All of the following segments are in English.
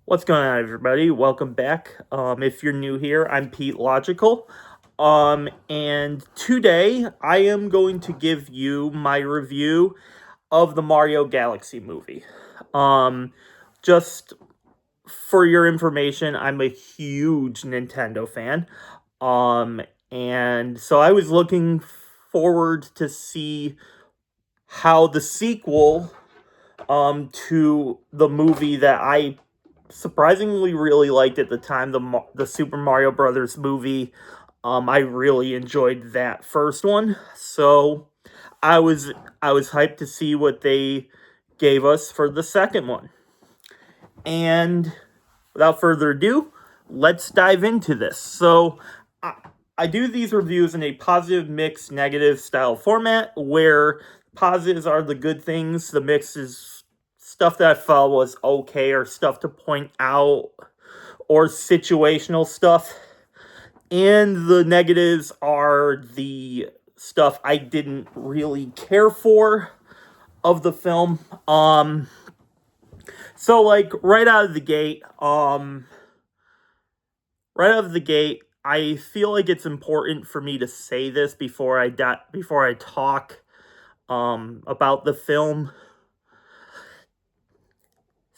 What's going on, everybody? Welcome back. If you're new here, I'm Pete Logical. And today I am going to give you my review of the Mario Galaxy movie. Um, just for your information, I'm a huge Nintendo fan. Um, and so I was looking forward to see how the sequel to the movie that I surprisingly really liked at the time, the Super Mario Brothers movie. I really enjoyed that first one, so I was I was hyped to see what they gave us for the second one. And without further ado, let's dive into this. So I, I do these reviews in a positive, mixed, negative style format where positives are the good things, the mix is stuff that I felt was okay or stuff to point out or situational stuff. And the negatives are the stuff I didn't really care for of the film. So like right out of the gate, I feel like it's important for me to say this before I talk about the film.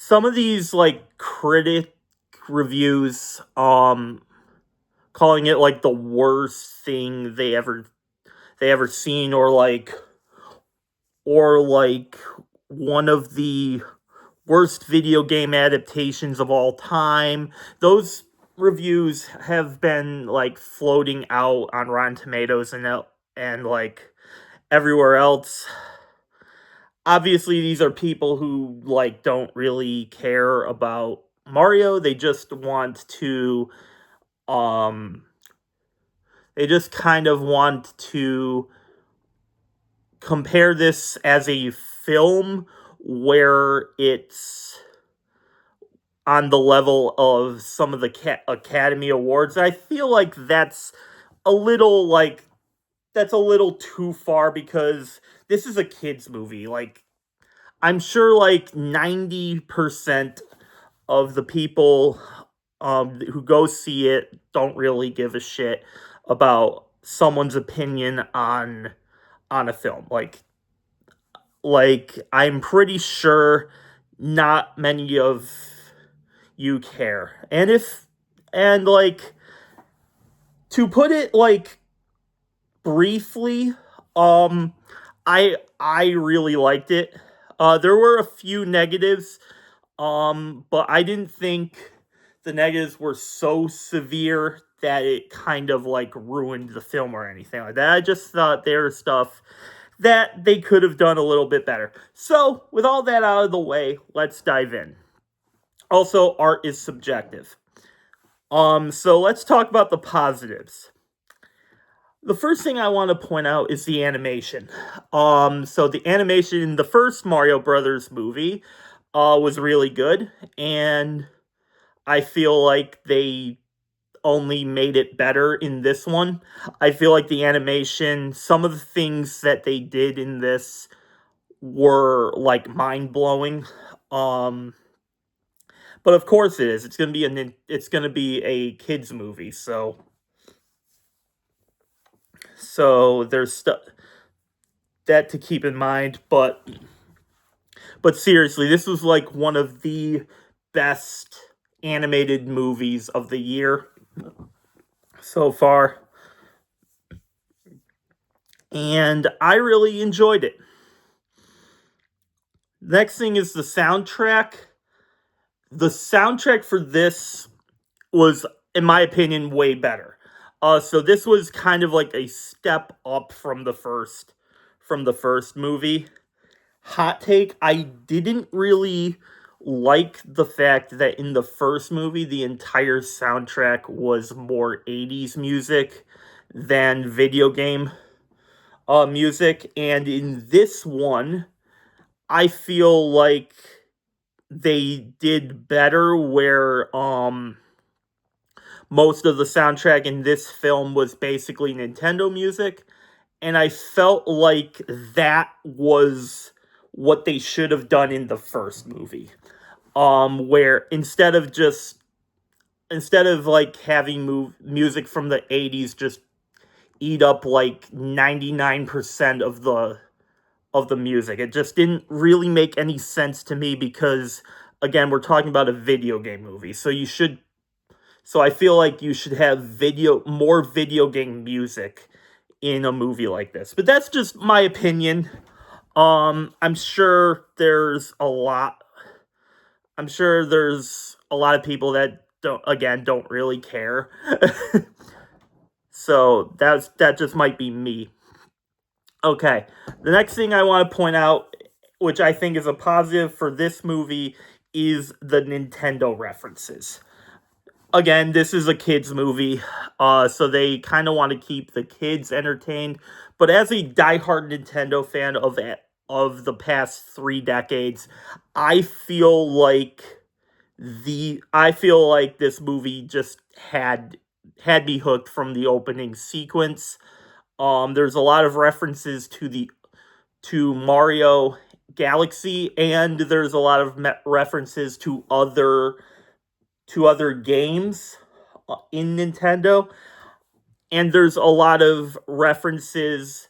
Some of these like critic reviews calling it like the worst thing they ever seen, or like one of the worst video game adaptations of all time. Those reviews have been like floating out on Rotten Tomatoes and like everywhere else. Obviously, these are people who like don't really care about Mario. Um they just kind of want to compare this as a film where it's on the level of some of the Academy Awards. I feel like a little like that's a little too far because this is a kids movie. Like I'm sure like 90% of the people who go see it don't really give a shit about someone's opinion on a film. Like I'm pretty sure not many of you care. And like to put it like briefly, um I really liked it. There were a few negatives, but I didn't think the negatives were so severe that it kind of like ruined the film or anything like that. I just thought there was stuff that they could have done a little bit better. So, with all that out of the way, let's dive in. Also, art is subjective. So let's talk about the positives. The first thing I want to point out is the animation. So the animation in the first Mario Brothers movie was really good, and I feel like they only made it better in this one. I feel like the animation, some of the things that they did in this were like mind blowing. Um, but of course it is. It's gonna be a kids movie, so there's stuff that to keep in mind. But seriously, this was like one of the best animated movies of the year so far, and I really enjoyed it. Next thing is the soundtrack. The soundtrack for this was, in my opinion, way better. So this was kind of like a step up from the first movie. Hot take, I didn't really like the fact that in the first movie the entire soundtrack was more 80s music than video game music, and in this one I feel like they did better where most of the soundtrack in this film was basically Nintendo music, and I felt like that was what they should have done in the first movie. where instead of like having music from the 80s just eat up like 99% of the music. It just didn't really make any sense to me because again, we're talking about a video game movie. So I feel like you should have more video game music in a movie like this. But that's just my opinion. I'm sure there's a lot of people that don't really care. So that just might be me. Okay. The next thing I want to point out, which I think is a positive for this movie, is the Nintendo references. Again, this is a kids movie, so they kind of want to keep the kids entertained. But as a diehard Nintendo fan of the past 3 decades, I feel like this movie just had me hooked from the opening sequence. There's a lot of references to Mario Galaxy, and there's a lot of references to other games in Nintendo, and there's a lot of references,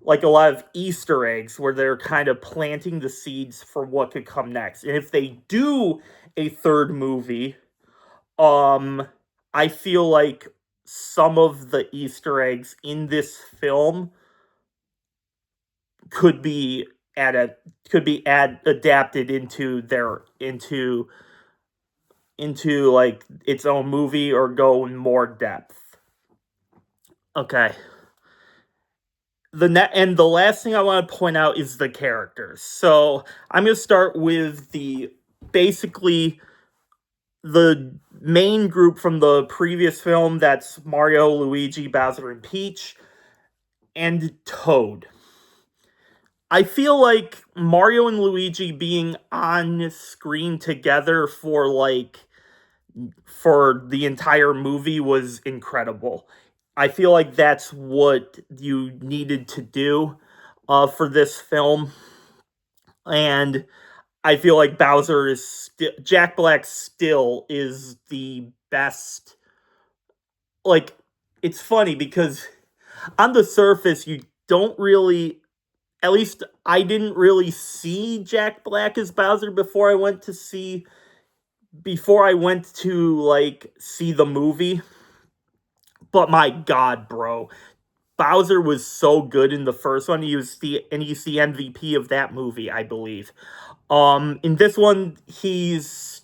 like a lot of Easter eggs, where they're kind of planting the seeds for what could come next. And if they do a third movie, I feel like some of the Easter eggs in this film could be adapted into like its own movie or go in more depth. Okay. And the last thing I want to point out is the characters. So I'm going to start with basically the main group from the previous film. That's Mario, Luigi, Bowser, and Peach, and Toad. I feel like Mario and Luigi being on screen together for the entire movie was incredible. I feel like that's what you needed to do for this film. And I feel like Jack Black still is the best. Like, it's funny because on the surface, you don't really, at least I didn't really see Jack Black as Bowser before I went to see the movie. But my god, bro, Bowser was so good in the first one. He's the MVP of that movie, I believe. In this one, he's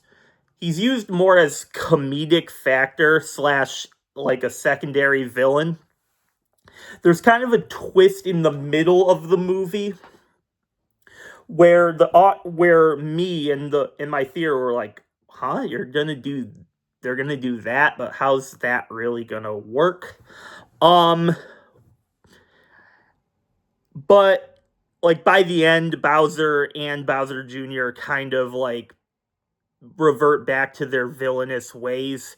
used more as comedic factor slash like a secondary villain. There's kind of a twist in the middle of the movie where me and my theater were like, huh, they're gonna do that, but how's that really gonna work? But like by the end, Bowser and Bowser Jr. kind of like revert back to their villainous ways.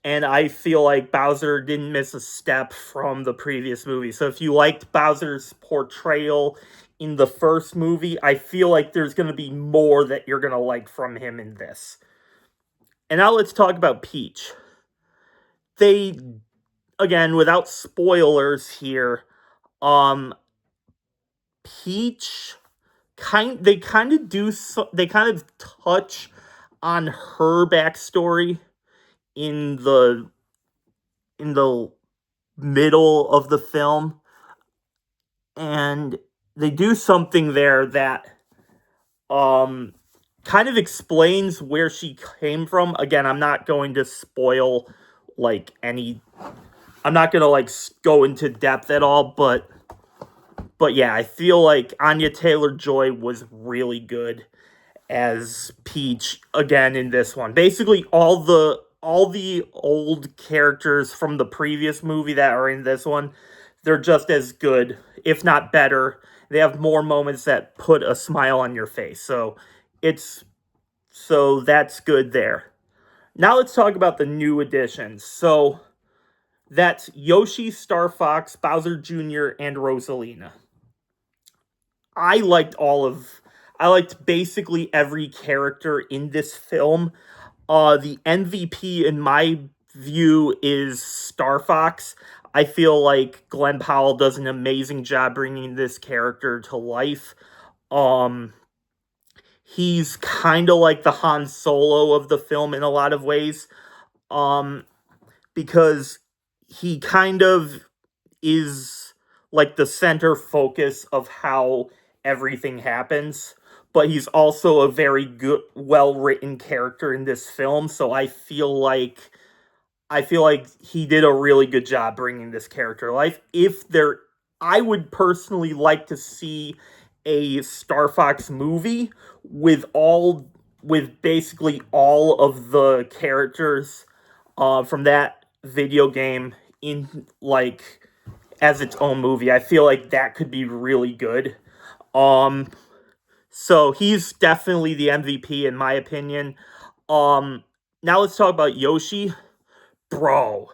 And I feel like Bowser didn't miss a step from the previous movie. So if you liked Bowser's portrayal in the first movie, I feel like there's going to be more that you're going to like from him in this. And now let's talk about Peach. They, again, without spoilers here, Peach they kind of touch on her backstory in the middle of the film, and they do something there that kind of explains where she came from. Again, I'm not going to spoil I'm not going to go into depth at all, but yeah, I feel like Anya Taylor-Joy was really good as Peach again in this one. Basically, all the old characters from the previous movie that are in this one, they're just as good, if not better. They have more moments that put a smile on your face. So that's good there. Now let's talk about the new additions. So that's Yoshi, Star Fox, Bowser Jr., and Rosalina. I I liked basically every character in this film. The MVP in my view is Star Fox. I feel like Glenn Powell does an amazing job bringing this character to life. Um, he's kind of like the Han Solo of the film in a lot of ways. Um, because he kind of is like the center focus of how everything happens, but he's also a very good, well written character in this film. So I feel like he did a really good job bringing this character to life. I would personally like to see a Star Fox movie with basically all of the characters from that video game in like as its own movie. I feel like that could be really good. Um, so he's definitely the MVP in my opinion. Um, Now let's talk about Yoshi, bro.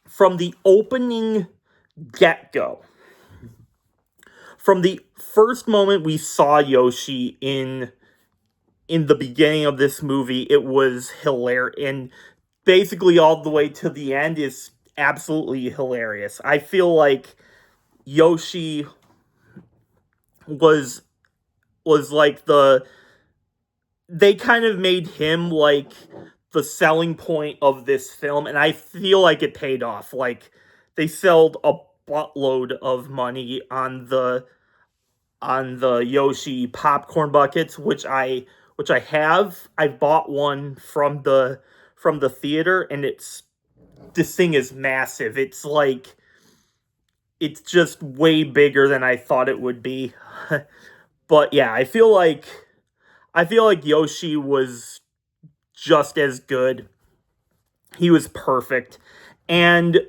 From the opening get go, from the first moment we saw Yoshi in the beginning of this movie, it was hilarious, and basically all the way to the end is absolutely hilarious. I feel like Yoshi was like they kind of made him like the selling point of this film, and I feel like it paid off. Like they sold a buttload of money on the Yoshi popcorn buckets, which I have. I bought one from the theater, and this thing is massive. It's like it's just way bigger than I thought it would be. But yeah, I feel like Yoshi was just as good. He was perfect. And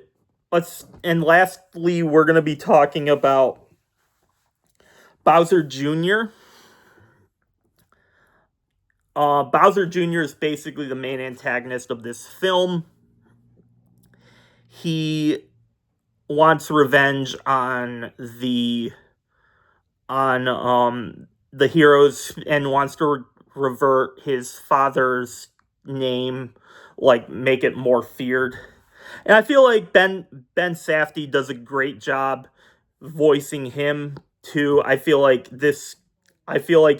lastly, we're going to be talking about Bowser Jr. Bowser Jr. is basically the main antagonist of this film. He wants revenge on the heroes and wants to revert his father's name, like make it more feared. And I feel like Ben Safdie does a great job voicing him too. I feel like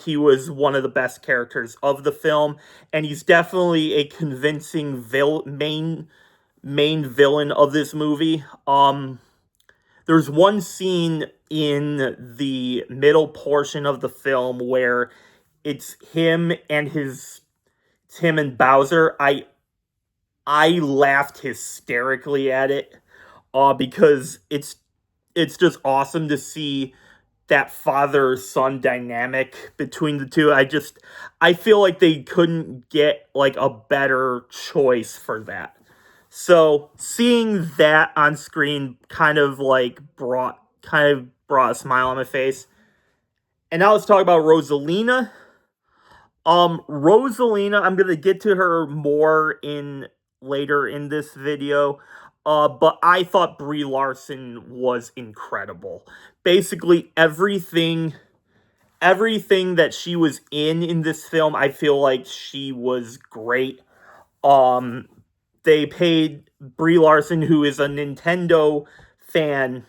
he was one of the best characters of the film, and he's definitely a convincing main villain of this movie. There's one scene in the middle portion of the film where it's him and Bowser. I laughed hysterically at it, because it's just awesome to see that father son dynamic between the two. I feel like they couldn't get like a better choice for that. So seeing that on screen kind of brought a smile on my face. And now let's talk about Rosalina. Rosalina, I'm gonna get to her more in later in this video. But I thought Brie Larson was incredible. Basically everything that she was in this film, I feel like she was great. Um, they paid Brie Larson, who is a Nintendo fan,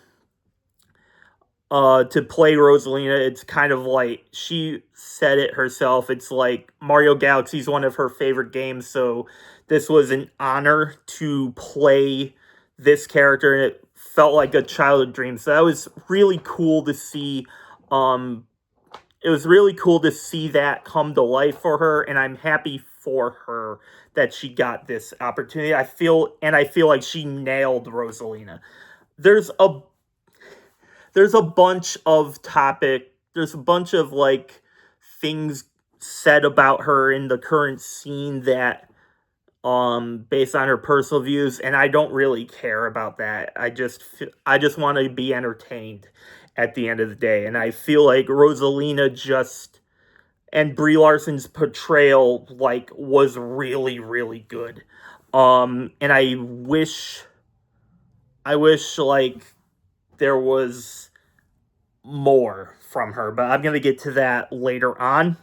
to play Rosalina. It's kind of like she said it herself. It's like Mario Galaxy is one of her favorite games, so this was an honor to play this character, and it felt like a childhood dream. So that was really cool to see. It was really cool to see that come to life for her, and I'm happy for her that she got this opportunity. I feel like she nailed Rosalina. There's a there's a bunch of like things said about her in the current scene that based on her personal views, and I don't really care about that. I just want to be entertained at the end of the day, and I feel like Rosalina just and Brie Larson's portrayal like was really really good. And I wish like there was more from her, but I'm going to get to that later on.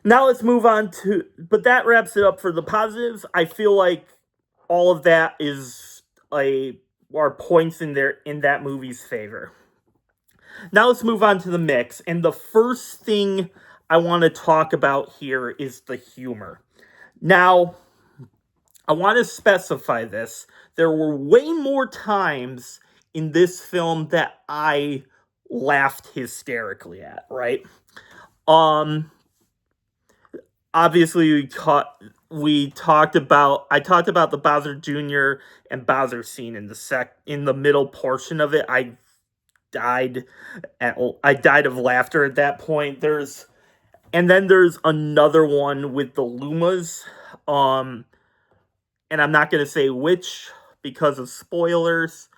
Now let's move on to, but that wraps it up for the positives. I feel like all of that are points in that movie's favor. Now let's move on to the mix, and the first thing I want to talk about here is the humor. Now, I want to specify this. There were way more times in this film that I laughed hysterically at, right? Obviously I talked about the Bowser Jr. and Bowser scene in the middle portion of it. I died of laughter at that point. There's another one with the Lumas. And I'm not going to say which because of spoilers.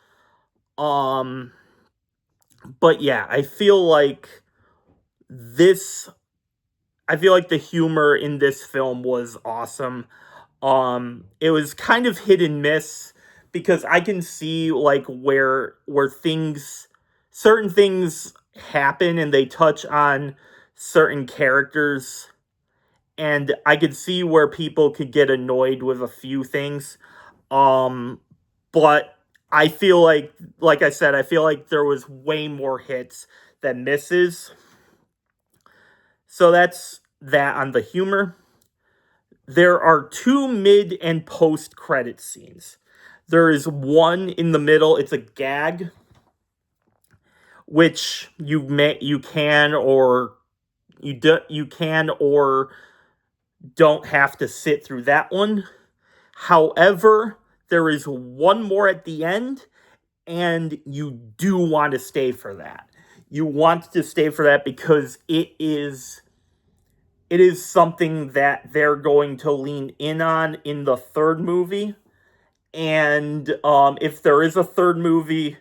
But yeah, I feel like the humor in this film was awesome. It was kind of hit and miss because I can see like where certain things happen and they touch on certain characters, and I could see where people could get annoyed with a few things. But I feel like I said, I feel like there was way more hits than misses. So that's that on the humor. There are 2 mid and post-credit scenes. There is one in the middle. It's a gag, which you can or don't have to sit through that one. However, there is one more at the end, and you do want to stay for that. You want to stay for that because it is something that they're going to lean in on in the third movie. And if there is a third movie,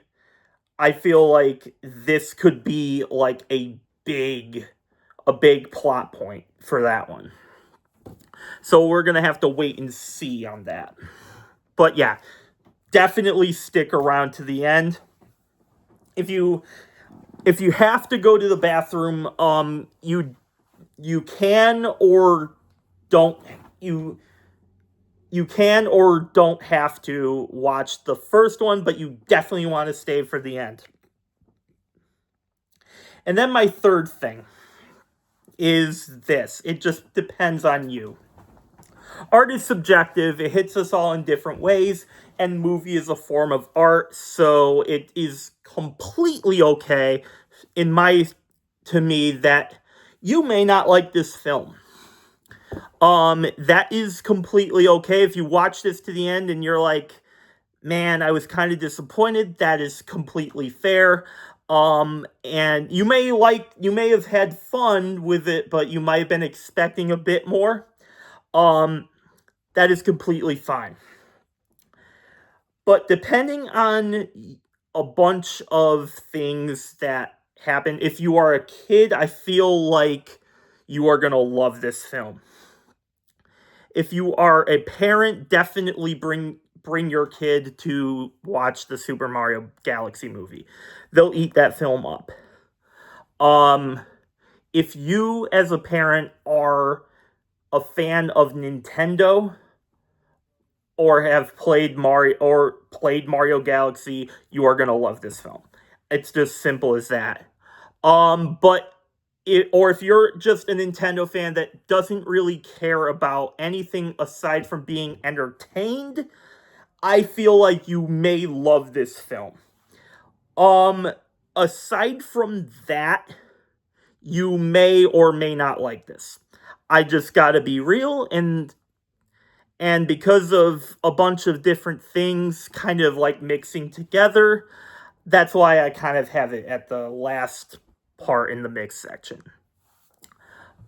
I feel like this could be like a big plot point for that one. So we're going to have to wait and see on that. But yeah, definitely stick around to the end. If you have to go to the bathroom, you can or don't have to watch the first one, but you definitely want to stay for the end. And then my third thing is this. It just depends on you. Art is subjective. It hits us all in different ways, and movie is a form of art, so it is completely okay to me that you may not like this film. That is completely okay. If you watch this to the end and you're like, man, I was kind of disappointed, that is completely fair. And you may have had fun with it, but you might have been expecting a bit more. That is completely fine. But depending on a bunch of things that happen, if you are a kid, I feel like you are going to love this film. If you are a parent, definitely bring your kid to watch the Super Mario Galaxy movie. They'll eat that film up. If you, as a parent, are a fan of Nintendo or have played Mario Galaxy, you are going to love this film. It's just simple as that. Or if you're just a Nintendo fan that doesn't really care about anything aside from being entertained, I feel like you may love this film. Aside from that, you may or may not like this. I just gotta be real, and because of a bunch of different things kind of like mixing together, that's why I kind of have it at the last part in the mix section.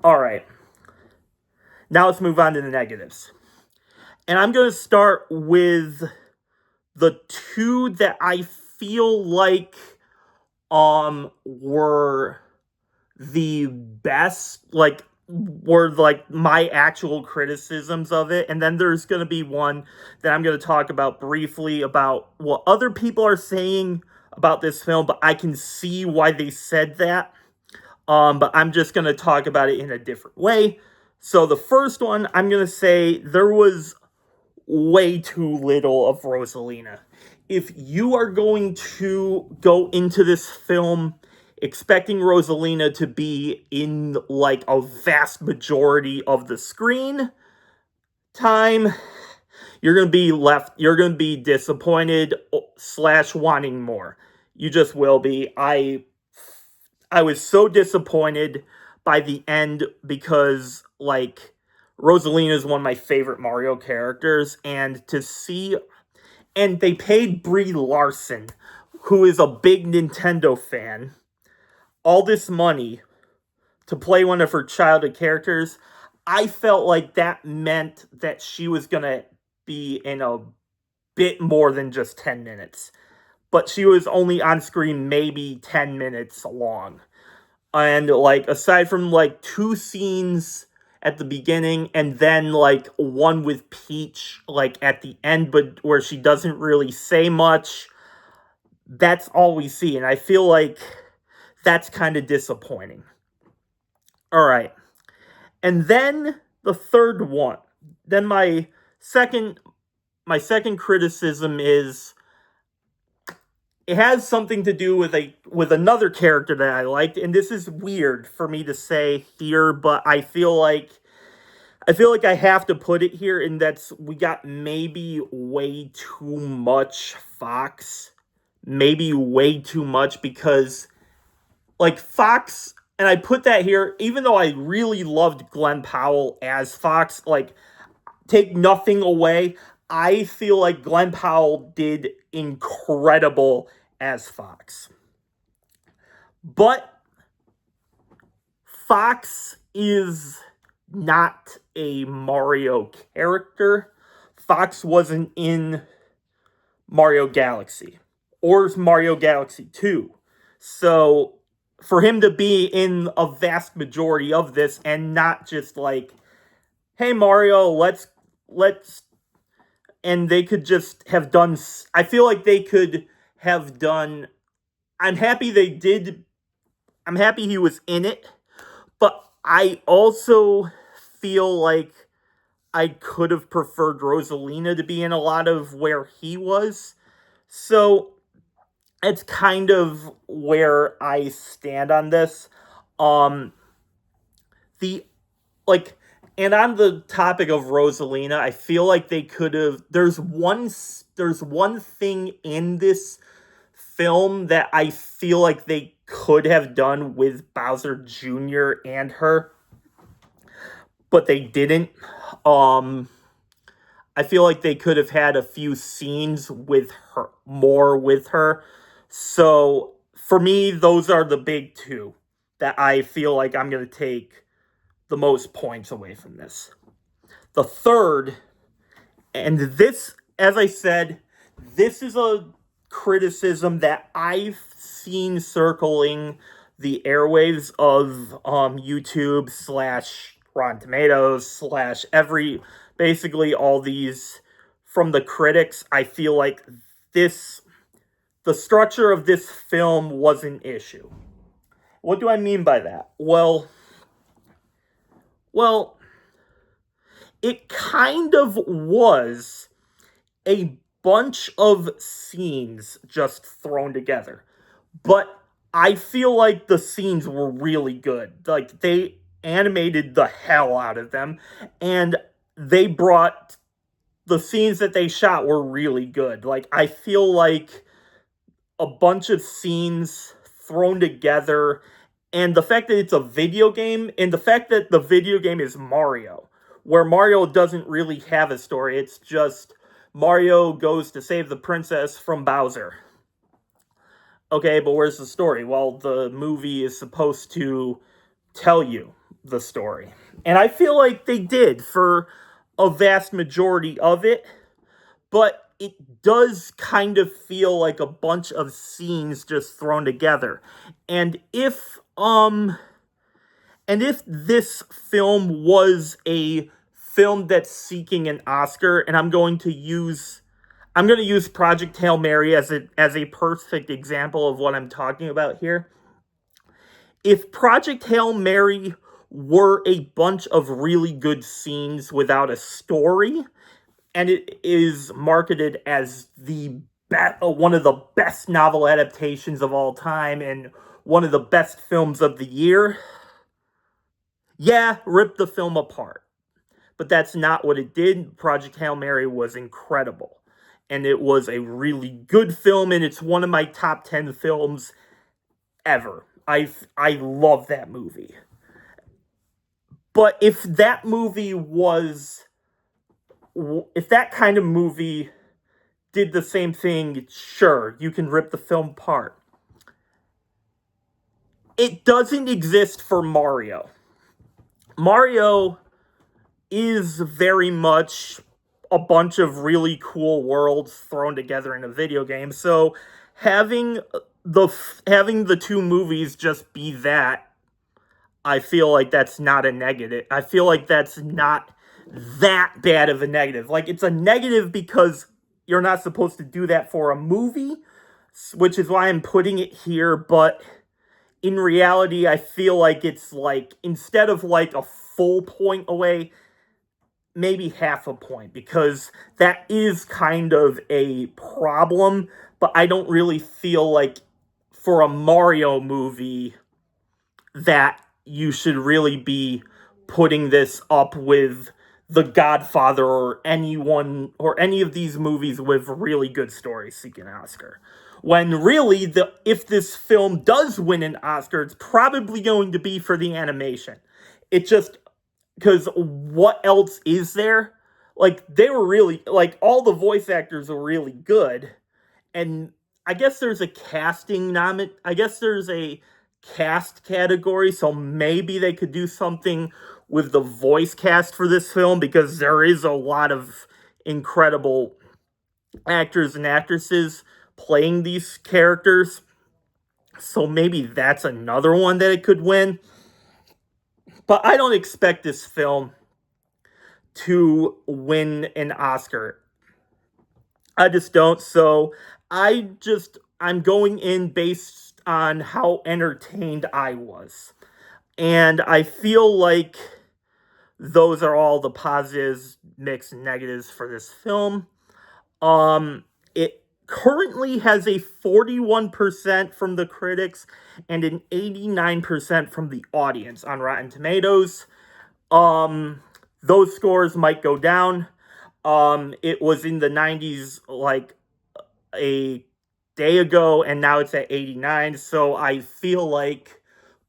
Alright. Now let's move on to the negatives. And I'm going to start with the 2 that I feel like were the best, were my actual criticisms of it. And then there's going to be one that I'm going to talk about briefly about what other people are saying about this film, but I can see why they said that. But I'm just going to talk about it in a different way. So the first one, I'm going to say there was way too little of Rosalina. If you are going to go into this film expecting Rosalina to be in like a vast majority of the screen time, you're going to be disappointed / wanting more. You just will be. I was so disappointed by the end because, like, Rosalina is one of my favorite Mario characters, and to see... And they paid Brie Larson, who is a big Nintendo fan, all this money to play one of her childhood characters. I felt like that meant that she was going to be in a bit more than just 10 minutes. But she was only on screen maybe 10 minutes long. And, like, aside from, like, 2 scenes at the beginning and then, like, one with Peach, like, at the end, but where she doesn't really say much, that's all we see. And I feel like that's kind of disappointing. Alright. And then the third one. Then my second criticism is... It has something to do with another character that I liked, and this is weird for me to say here, but I feel like I have to put it here, and that's we got maybe way too much Fox. Maybe way too much, because like Fox, and I put that here, even though I really loved Glenn Powell as Fox, like, take nothing away, I feel like Glenn Powell did incredible as Fox. But Fox is not a Mario character. Fox wasn't in Mario Galaxy or Mario Galaxy 2. So for him to be in a vast majority of this and not just like, hey Mario, let's and they could just have done... I feel like they could have done... I'm happy they did... I'm happy he was in it, but I also feel like I could have preferred Rosalina to be in a lot of where he was. So it's kind of where I stand on this. And on the topic of Rosalina, I feel like they could have... There's one thing in this film that I feel like they could have done with Bowser Jr. and her, but they didn't. I feel like they could have had a few scenes with her, more with her. So for me, those are the big two that I feel like I'm going to take the most points away from this. The third, and this, as I said, this is a criticism that I've seen circling the airwaves of YouTube / Rotten Tomatoes / basically all these from the critics. I feel like the structure of this film was an issue. What do I mean by that? Well, it kind of was a bunch of scenes just thrown together. But I feel like the scenes were really good. Like, they animated the hell out of them, and the scenes that they shot were really good. Like, I feel like a bunch of scenes thrown together, and the fact that it's a video game, and the fact that the video game is Mario, where Mario doesn't really have a story. It's just Mario goes to save the princess from Bowser. Okay, but where's the story? Well, the movie is supposed to tell you the story. And I feel like they did for a vast majority of it, but it does kind of feel like a bunch of scenes just thrown together. And if this film was a film that's seeking an Oscar, and I'm going to use I'm going to use Project Hail Mary as a perfect example of what I'm talking about here. If Project Hail Mary were a bunch of really good scenes without a story, and it is marketed as one of the best novel adaptations of all time and one of the best films of the year, yeah, rip the film apart. But that's not what it did. Project Hail Mary was incredible. And it was a really good film, and it's one of my top 10 films ever. I love that movie. But if that kind of movie did the same thing, sure, you can rip the film apart. It doesn't exist for Mario. Mario is very much a bunch of really cool worlds thrown together in a video game. So having the two movies just be that, I feel like that's not a negative. I feel like that's not that bad of a negative. Like, it's a negative because you're not supposed to do that for a movie, which is why I'm putting it here, but in reality, I feel like it's like, instead of like a full point away, maybe half a point, because that is kind of a problem, but I don't really feel like for a Mario movie that you should really be putting this up with The Godfather or anyone or any of these movies with really good stories seeking an Oscar. When really, if this film does win an Oscar, it's probably going to be for the animation. It just, because what else is there? Like, they were really, like, all the voice actors are really good. And I guess there's a cast category, so maybe they could do something with the voice cast for this film, because there is a lot of incredible actors and actresses playing these characters. So maybe that's another one that it could win. But I don't expect this film to win an Oscar. I just don't. So I'm going in based on how entertained I was. And I feel like those are all the positives, mixed negatives for this film. It currently has a 41% from the critics and an 89% from the audience on Rotten Tomatoes. Those scores might go down. It was in the 90s like a day ago, and now it's at 89, so I feel like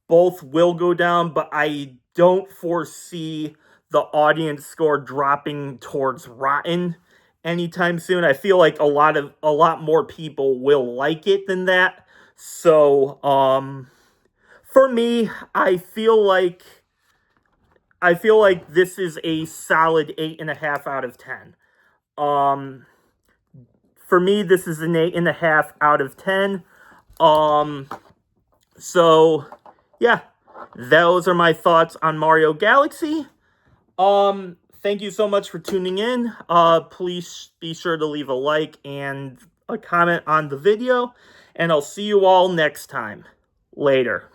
both will go down, but I don't foresee the audience score dropping towards Rotten anytime soon. I feel like a lot more people will like it than that. So, for me, I feel like this is a solid 8.5 out of 10. For me, this is an 8.5 out of 10. So, yeah, those are my thoughts on Mario Galaxy. Thank you so much for tuning in. Please be sure to leave a like and a comment on the video, and I'll see you all next time. Later.